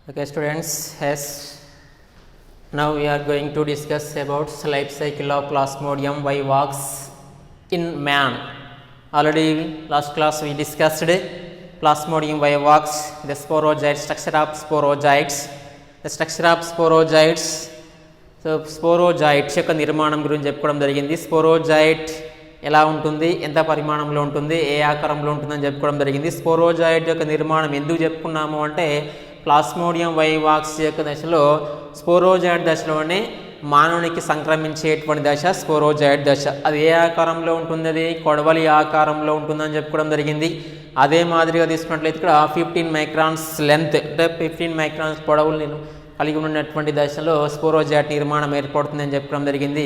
Okay, students, yes, now we are going to discuss about life cycle of Plasmodium vivax in man. Already last class we discussed Plasmodium vivax, the sporozoite, structure of sporozoites, the structure of sporozoites. So స్పోరోజైట్స్ యొక్క నిర్మాణం గురించి చెప్పుకోవడం జరిగింది. స్పోరోజైట్ ఎలా ఉంటుంది, ఎంత పరిమాణంలో ఉంటుంది, ఏ ఆకారంలో ఉంటుందని చెప్పుకోవడం జరిగింది. స్పోరోజైట్ యొక్క నిర్మాణం ఎందుకు చెప్పుకున్నాము అంటే ప్లాస్మోడియం వైవాక్స్ యొక్క దశలో స్పోరోజైట్ దశలోనే మానవునికి సంక్రమించేటువంటి దశ స్పోరోజైట్ దశ. అది ఏ ఆకారంలో ఉంటుంది, అది కొడవలి ఆకారంలో ఉంటుందని చెప్పుకోవడం జరిగింది. అదే మాదిరిగా తీసుకున్నట్లయితే ఇక్కడ 15 మైక్రాన్స్ లెంత్ అంటే 15 మైక్రాన్స్ పొడవులు కలిగి ఉన్నటువంటి దశలో స్పోరోజైట్ నిర్మాణం ఏర్పడుతుందని చెప్పడం జరిగింది.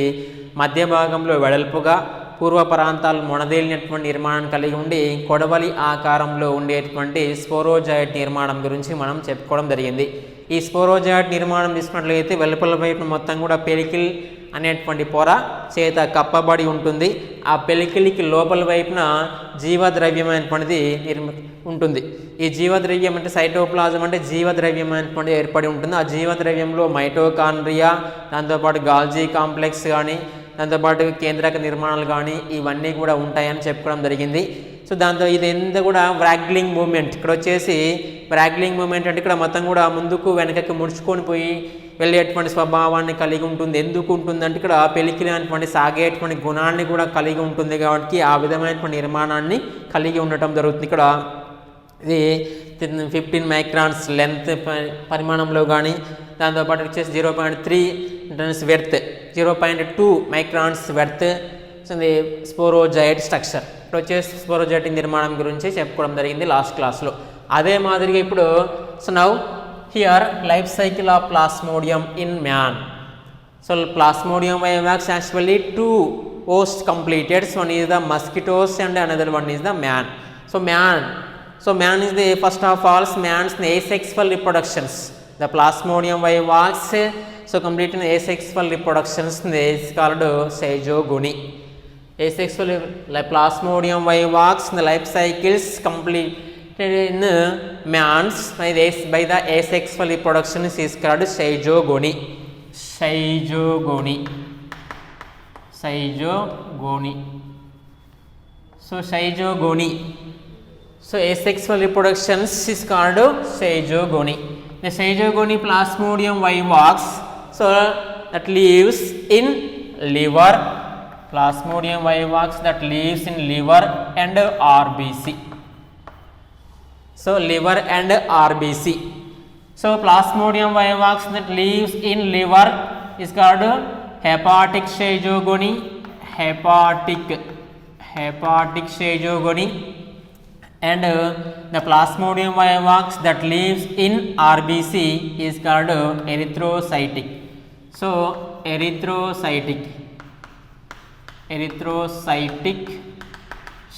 మధ్య భాగంలో వెడల్పుగా పూర్వ ప్రాంతాలు మొనదేలినటువంటి నిర్మాణం కలిగి ఉండి కొడవలి ఆకారంలో ఉండేటువంటి స్పోరోజైట్ నిర్మాణం గురించి మనం చెప్పుకోవడం జరిగింది. ఈ స్పోరోజైట్ నిర్మాణం తీసుకున్నట్లయితే వెలుపల వైపు మొత్తం కూడా పెలికిల్ అనేటువంటి పొర చేత కప్పబడి ఉంటుంది. ఆ పెలికిలికి లోపల వైపున జీవద్రవ్యమైనటువంటిది ఉంటుంది. ఈ జీవద్రవ్యం అంటే సైటోప్లాజం అంటే జీవద్రవ్యం అనేటువంటి ఏర్పడి ఉంటుంది. ఆ జీవద్రవ్యంలో మైటోకాండ్రియా, దాంతోపాటు గాల్జీ కాంప్లెక్స్ కానీ, దాంతోపాటు కేంద్రక నిర్మాణాలు కానీ ఇవన్నీ కూడా ఉంటాయని చెప్పుకోవడం జరిగింది. సో దాంతో ఇది ఎంత కూడా వ్రాగ్లింగ్ మూమెంట్, ఇక్కడ వచ్చేసి వ్రాగ్లింగ్ మూమెంట్ అంటే ఇక్కడ మొత్తం కూడా ముందుకు వెనకకి ముడుచుకొని పోయి వెళ్ళేటువంటి స్వభావాన్ని కలిగి ఉంటుంది. ఎందుకు ఉంటుంది అంటే ఇక్కడ పెలికినటువంటి సాగేటువంటి గుణాన్ని కూడా కలిగి ఉంటుంది కాబట్టి ఆ విధమైనటువంటి నిర్మాణాన్ని కలిగి ఉండటం జరుగుతుంది. ఇక్కడ ఇది 15 మైక్రాన్స్ లెంత్ పరిమాణంలో కానీ, దాంతోపాటు వచ్చేసి 0.3 వెర్త్, 0.2 మైక్రాన్స్ వెర్త్ స్పోరోజైట్ స్ట్రక్చర్. ఇప్పుడు వచ్చేసి స్పోరోజైట్ నిర్మాణం గురించి చెప్పుకోవడం జరిగింది లాస్ట్ క్లాస్లో. అదే మాదిరిగా ఇప్పుడు so now here life cycle of plasmodium in man. So plasmodium vivax actually 2 hosts completed. One is the mosquitoes and another one is the man. So man is the first of all man's asexual reproductions. The plasmodium vivax so completing asexual reproductions is called zygogony. Asexual plasmodium vivax the life cycles completed in man's by the asexual reproduction is called zygogony. So zygogony. So asexual reproductions is called zygogony. The zygogony plasmodium vivax so that lives in liver. Plasmodium vivax that lives in liver and RBC. So liver and RBC. So plasmodium vivax that lives in liver is called hepatic zygogony. Hepatic zygogony. And the plasmodium vivax that lives in RBC is called erythrocytic. So erythrocytic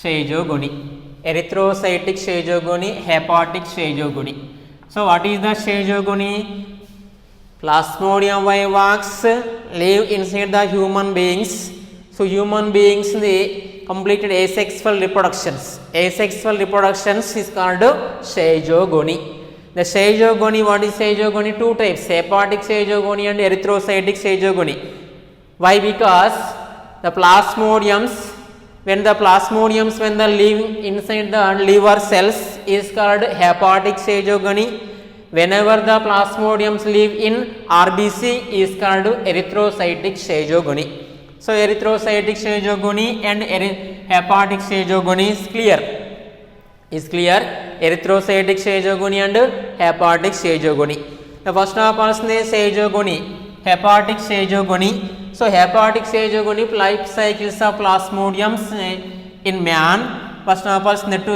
zygogony. Erythrocytic zygogony, hepatic zygogony. So what is the zygogony? Plasmodium vivax live inside the human beings. So human beings the completed asexual reproductions. Asexual reproductions is called zygogony. The zygogony, what is zygogony? 2 types, hepatic zygogony and erythrocytic zygogony. Why? Because the plasmodiums, when they live inside the liver cells is called hepatic zygogony. Whenever the plasmodiums live in RBC is called erythrocytic zygogony. So erythrocytic zygogony and hepatic zygogony is clear. Erythrocytic zygogony and hepatic zygogony. The first of all is zygogony, hepatic zygogony. So hepatic zygogony life cycles of plasmodiums in man. First of all to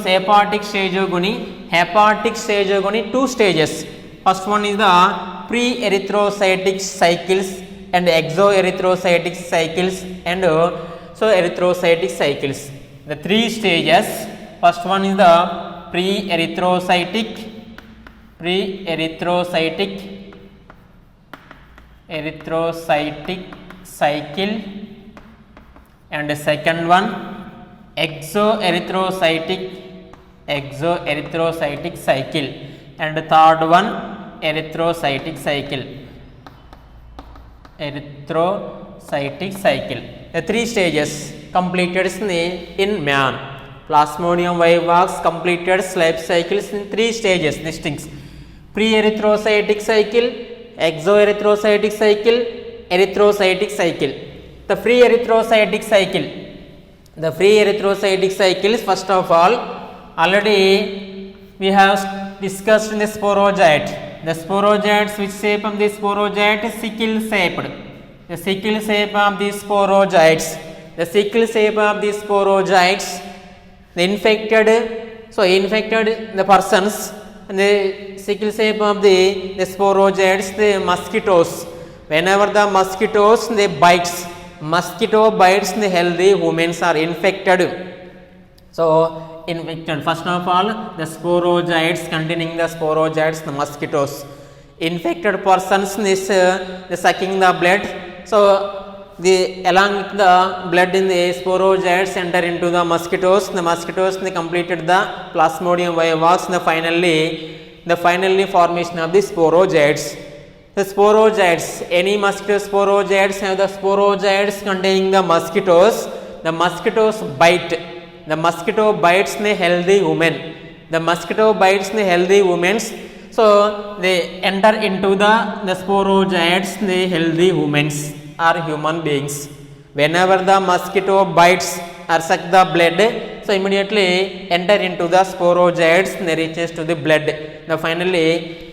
hepatic zygogony. Hepatic zygogony 2 stages. First one is the pre-erythrocytic cycles and exoerythrocytic cycles and so erythrocytic cycles. The 3 stages. First one is the pre-erythrocytic cycle, and the second one exoerythrocytic cycle, and the third one erythrocytic cycle. Erythrocytic cycle. The three stages completed in man. Plasmodium vivax completed life cycles in three stages distinct: pre-erythrocytic cycle, exoerythrocytic cycle, erythrocytic cycle. The pre-erythrocytic cycle. The pre-erythrocytic cycle is, first of all, already we have discussed in the sporogyte. The sporogytes, which shape of the sporogyte is sickle shaped. The sickle shape of the sporogytes. The sickle shape of the sporogytes. The infected the persons, and the sickle shape of the sporogytes, the mosquitoes. Whenever the mosquitoes they mosquito bites the healthy humans are infected. So infected, first of all, the sporogytes containing the sporogytes, the mosquitoes. Infected persons is the sucking the blood. So along with the blood in the sporogytes enter into the mosquitoes. The mosquitoes they completed the Plasmodium vivax. The finally formation of the sporogytes. The sporogytes, any mosquito sporogytes have the sporogytes containing the mosquitoes. The mosquitoes bite. The mosquito bites the healthy women. The mosquito bites the healthy women. So they enter into the sporogytes, the healthy humans or human beings. Whenever the mosquito bites or suck the blood, so immediately enter into the sporogytes and reaches to the blood. The finally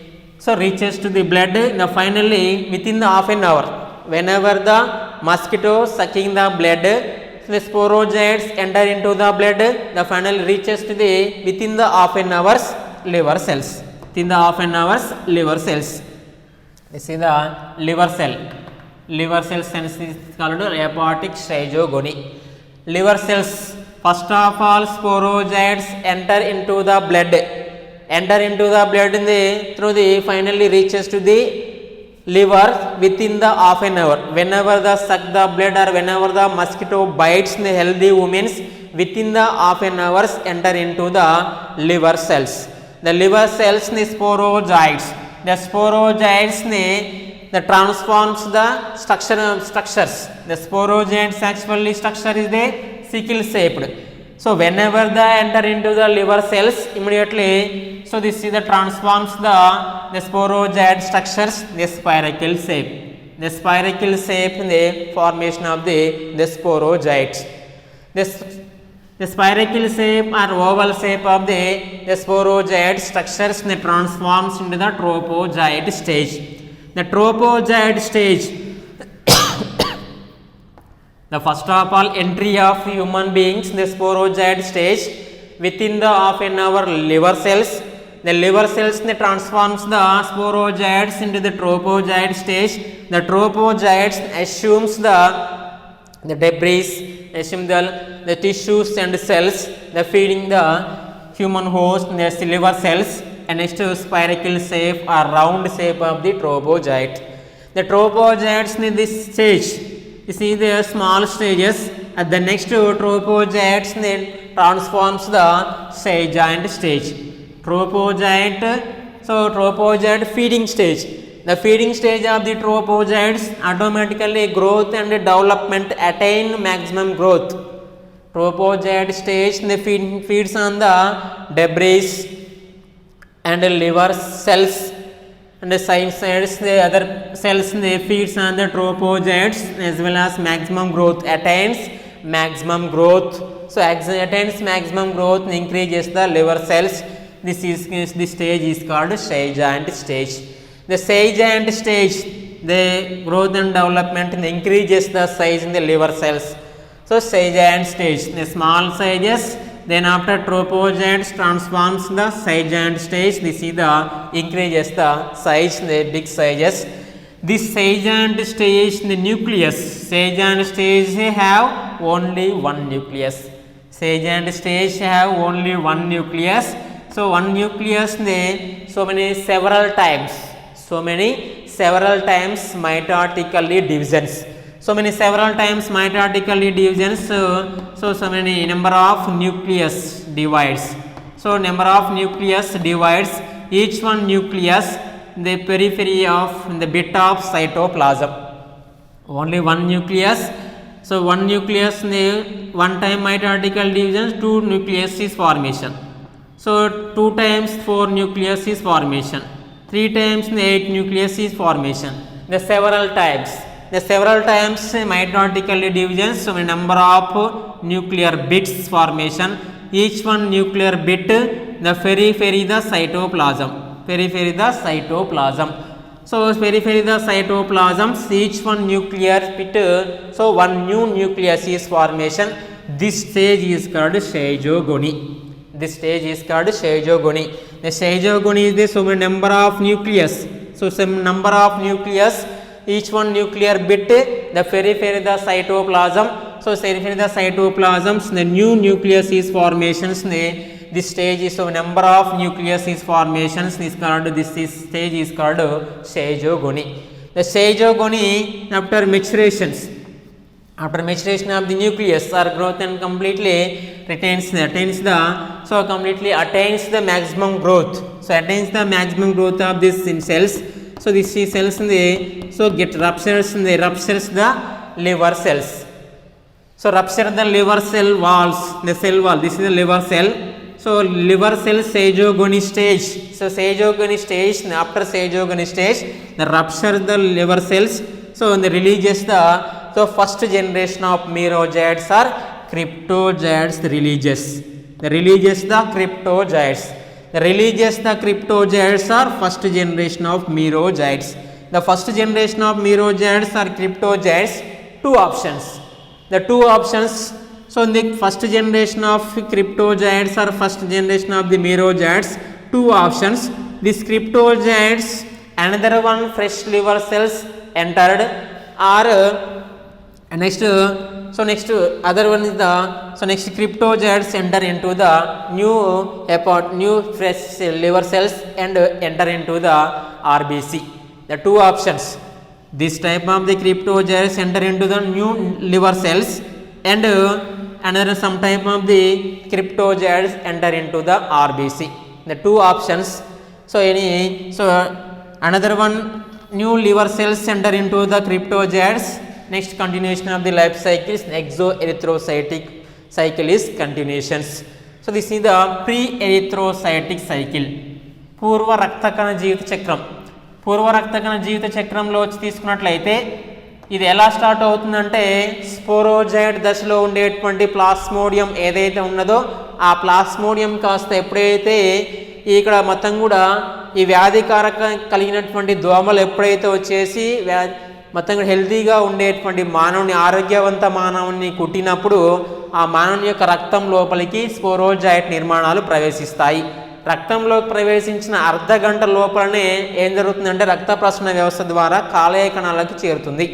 reaches to the blood. The finally within the half an hour, whenever the mosquito sucking the blood, the sporogytes enter into the blood. The finally reaches to the within the half an hour's liver cells. Within the half an hour's liver cells. This is the liver cell. Liver cells is called hepatic stygogony. Liver cells, first of all, sporogytes enter into the blood. Enter into the blood through the finally reaches to the liver within the half an hour. Whenever the suck the blood or whenever the mosquito bites the healthy women, within the half an hours enter into the liver cells. The liver cells the sporogytes. The sporogytes the transforms the structures. The sporogytes actually structure is the sickle shaped. So whenever they enter into the liver cells, immediately, so this is the transforms the sporogyte structures, the spiracle shape. The spiracle shape in the formation of the sporogytes. The spiracle shape or oval shape of the sporogyte structures they transforms into the tropogyte stage. The tropogyte stage, the first of all entry of human beings in the sporogyte stage, within the half an hour liver cells. The liver cells they transforms the sporogytes into the tropogyte stage. The tropogytes assumes the debris, assume the tissues and cells, the feeding the human host in the liver cells, and next to spiracle shape or round shape of the tropogyte. The tropogytes in this stage, you see the small stages. At the next tropogytes then transforms the giant stage. Tropogyte feeding stage. The feeding stage of the tropogytes automatically growth and development attain maximum growth. Tropogyte stage they feeds on the debris and liver cells, and the side sides the other cells they feeds on the tropogytes as well as maximum growth, attains maximum growth. So attains maximum growth increases the liver cells. This stage is called giant stage. The giant stage, the growth and development increases the size in the liver cells. So giant stage, the small sizes, then after tropogytes transforms the giant stage. This is the increases the size, the big sizes. This giant stage, the nucleus, giant stage have only one nucleus. Giant stage have only one nucleus. So one nucleus several times mitotically divisions. Several times mitotically divisions. So many number of nucleus divides. So number of nucleus divides. Each one nucleus the periphery of the bit of cytoplasm. Only one nucleus. So one nucleus one time mitotic division, 2 nucleus is formation. So 2 times 4 nucleus is formation. 3 times 8 nucleus is formation. The several types. The several times mitotic divisions. So number of nuclear bits formation. Each one nuclear bit, the periphery the cytoplasm. Periphery the cytoplasm. So periphery the cytoplasm, each one nuclear bit, so one new nucleus is formation. This stage is called stereogony. This stage is called stereogony. The stereogony is the so many number of nucleus. So some number of nucleus, each one nuclear bit, the periphery the cytoplasm. So periphery the cytoplasm, the new nucleus is formations. This stage is so number of nucleus is formations is called, stage is called stereogony. The stereogony after maturations, after maturation of the nucleus or growth and completely attains the maximum growth. So attains the maximum growth of these cells. So these cells so get ruptures the liver cells. So rupture the liver cell walls, the cell wall. This is the liver cell. So liver cell stereogony stage. So stereogony stage, after stereogony stage, the rupture the liver cells. So the releases the first generation of merozoites are cryptozoites. The releases the cryptozoites. The releases the cryptozoites are first generation of merozoites. The first generation of merozoites are cryptozoites. Two options. The two options. So in the first generation of cryptozoites or first generation of the merozoites, two options. These cryptozoites, another one fresh liver cells entered, or next other one is the next cryptozoites enter into the new fresh liver cells and enter into the RBC. The two options. This type of the cryptozoites enter into the new liver cells, and another some type of the cryptozoites enter into the RBC. The two options. So another one new liver cells enter into the cryptozoites. Next continuation of the life cycle is exoerythrocytic cycle is continuations. So this is the pre-erythrocytic cycle. పూర్వ రక్తకణ జీవిత చక్రం. పూర్వ రక్తకణ జీవిత చక్రంలో వచ్చి తీసుకున్నట్లయితే ఇది ఎలా start అవుతుందంటే sporozoite దశలో ఉండేటువంటి ప్లాస్మోడియం ఏదైతే ఉన్నదో ఆ ప్లాస్మోడియం కాస్త ఎప్పుడైతే ఇక్కడ మొత్తం కూడా ఈ వ్యాధికారక కలిగినటువంటి దోమలు ఎప్పుడైతే వచ్చేసి మొత్తం హెల్తీగా ఉండేటువంటి మానవుని ఆరోగ్యవంత మానవుని కుట్టినప్పుడు ఆ మానవుని యొక్క రక్తం లోపలికి స్పోరోజాయిడ్ నిర్మాణాలు ప్రవేశిస్తాయి. రక్తంలోకి ప్రవేశించిన అర్ధ గంట లోపలనే ఏం జరుగుతుందంటే రక్త ప్రసరణ వ్యవస్థ ద్వారా కాలేయ కణాలకు చేరుతుంది.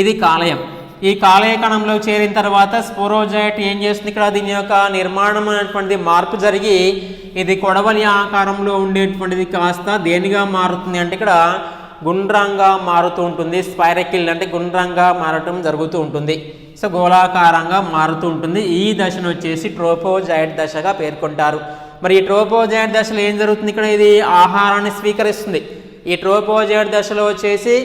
ఇది కాలేయం. ఈ కాలేయ కణంలో చేరిన తర్వాత స్పోరోజాయిడ్ ఏం చేస్తుంది, ఇక్కడ దీని యొక్క నిర్మాణం అనేటువంటిది మార్పు జరిగి ఇది కొడవలి ఆకారంలో ఉండేటువంటిది కాస్త దేనిగా మారుతుంది అంటే ఇక్కడ గుండ్రంగా మారుతూ ఉంటుంది. స్పైరకిల్ అంటే గుండ్రంగా మారటం జరుగుతూ ఉంటుంది. సో గోళాకారంగా మారుతూ ఉంటుంది. ఈ దశను వచ్చేసి ట్రోపోజాయిడ్ దశగా పేర్కొంటారు. మరి ఈ ట్రోపోజాయిడ్ దశలో ఏం జరుగుతుంది, ఇక్కడ ఇది ఆహారాన్ని స్వీకరిస్తుంది. ఈ ట్రోపోజాయిడ్ దశలో వచ్చేసి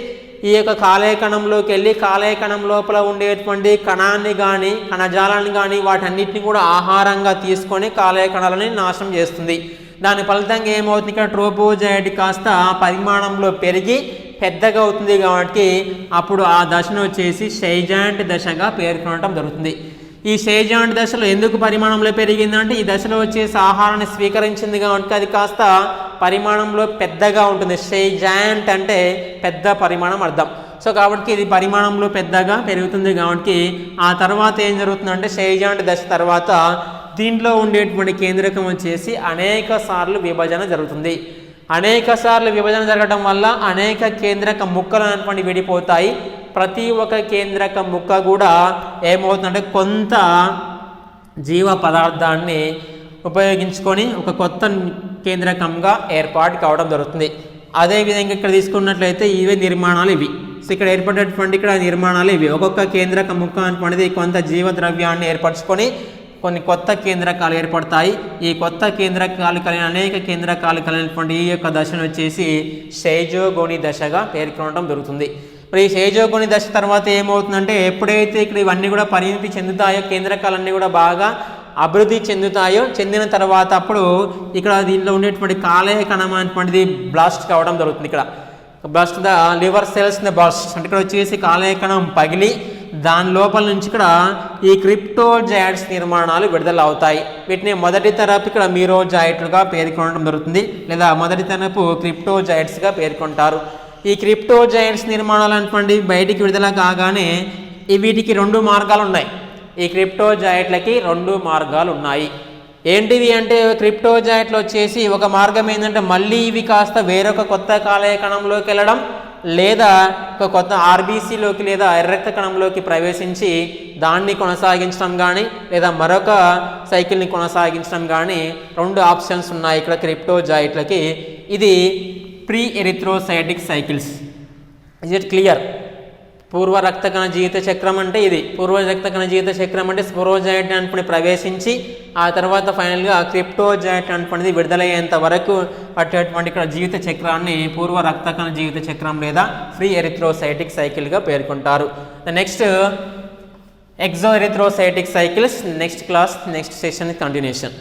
ఈ యొక్క కాలేయ కణంలోకి వెళ్ళి కాలేయ కణం లోపల ఉండేటువంటి కణాన్ని కానీ కణజాలాన్ని కానీ వాటన్నిటిని కూడా ఆహారంగా తీసుకొని కాలేయ కణాలని నాశనం చేస్తుంది. దాని ఫలితంగా ఏమవుతుంది, ఇక్కడ ట్రోపోజాయిడ్ కాస్త పరిమాణంలో పెరిగి పెద్దగా అవుతుంది. కాబట్టి అప్పుడు ఆ దశను వచ్చేసి షైజాంట్ దశగా పేర్కొనడం జరుగుతుంది. ఈ షైజాంట్ దశలో ఎందుకు పరిమాణంలో పెరిగిందంటే ఈ దశలో వచ్చేసి ఆహారాన్ని స్వీకరించింది కాబట్టి అది కాస్త పరిమాణంలో పెద్దగా ఉంటుంది. షైజాంట్ అంటే పెద్ద పరిమాణం అర్థం. సో కాబట్టి ఇది పరిమాణంలో పెద్దగా పెరుగుతుంది. కాబట్టి ఆ తర్వాత ఏం జరుగుతుందంటే షైజాంట్ దశ తర్వాత దీంట్లో ఉండేటువంటి కేంద్రకం వచ్చేసి అనేక సార్లు విభజన జరుగుతుంది. అనేక సార్లు విభజన జరగడం వల్ల అనేక కేంద్రక ముక్కలు అనేటువంటి విడిపోతాయి. ప్రతి ఒక్క కేంద్రక ముక్క కూడా ఏమవుతుందంటే కొంత జీవ పదార్థాన్ని ఉపయోగించుకొని ఒక కొత్త కేంద్రకంగా ఏర్పాటు కావడం జరుగుతుంది. అదేవిధంగా ఇక్కడ తీసుకున్నట్లయితే ఇవే నిర్మాణాలు ఇవి. సో ఇక్కడ ఏర్పడేటువంటి ఇక్కడ నిర్మాణాలు ఇవి. ఒక్కొక్క కేంద్రక ముక్క అనేటువంటిది కొంత జీవ ద్రవ్యాన్ని ఏర్పరచుకొని కొన్ని కొత్త కేంద్రకాలు ఏర్పడతాయి. ఈ కొత్త కేంద్రకాలు కలిగిన అనేక కేంద్రకాలు కలిగినటువంటి ఈ యొక్క దశను వచ్చేసి షైజోగోని దశగా పేర్కొనడం జరుగుతుంది. మరి ఈ షైజోగోని దశ తర్వాత ఏమవుతుందంటే ఎప్పుడైతే ఇక్కడ ఇవన్నీ కూడా పరిణితి చెందుతాయో, కేంద్రకాలన్నీ కూడా బాగా అభివృద్ధి చెందుతాయో, చెందిన తర్వాత అప్పుడు ఇక్కడ దీనిలో ఉండేటువంటి కాలేయ కణం అనేటువంటిది బ్లాస్ట్ కావడం జరుగుతుంది. ఇక్కడ blast the liver cells the blast అంటే ఇక్కడ వచ్చేసి కాలేయ కణం పగిలి దాని లోపల నుంచి ఇక్కడ ఈ క్రిప్టోజాయిడ్స్ నిర్మాణాలు విడుదల అవుతాయి. వీటిని మొదటి తరపు ఇక్కడ మీరోజాయిట్లుగా పేర్కొనడం జరుగుతుంది, లేదా మొదటి తరపు క్రిప్టోజాయిడ్స్గా పేర్కొంటారు. ఈ క్రిప్టోజాయిడ్స్ నిర్మాణాలు అనేటువంటి బయటికి విడుదల కాగానే వీటికి 2 మార్గాలు ఉన్నాయి. ఈ క్రిప్టోజాయిట్లకి 2 మార్గాలు ఉన్నాయి. ఏంటివి అంటే క్రిప్టోజాయిట్లు వచ్చేసి ఒక మార్గం ఏంటంటే మళ్ళీ ఇవి కాస్త వేరొక కొత్త కాలేయ కణంలోకి వెళ్ళడం, లేదా ఒక కొత్త ఆర్బీసీలోకి లేదా ఎర్రక్త కణంలోకి ప్రవేశించి దాన్ని కొనసాగించడం కానీ, లేదా మరొక సైకిల్ని కొనసాగించడం కానీ 2 ఆప్షన్స్ ఉన్నాయి ఇక్కడ క్రిప్టోజాయిట్లకి. ఇది pre erythrocytic cycles. Is it clear? పూర్వ రక్తకణ జీవిత చక్రం అంటే ఇది. పూర్వ రక్తకణ జీవిత చక్రం అంటే స్పోరోజాయిట్ అనుకుని ప్రవేశించి ఆ తర్వాత ఫైనల్గా క్రిప్టోజాయిట్ అనుకునేది విడుదలయ్యేంత వరకు పట్టేటువంటి ఇక్కడ జీవిత చక్రాన్ని పూర్వ రక్తకణ జీవిత చక్రం లేదా ఫ్రీ ఎరిథ్రోసైటిక్ సైకిల్గా పేర్కొంటారు. Next exo erythrocytic cycles next class next session continuation.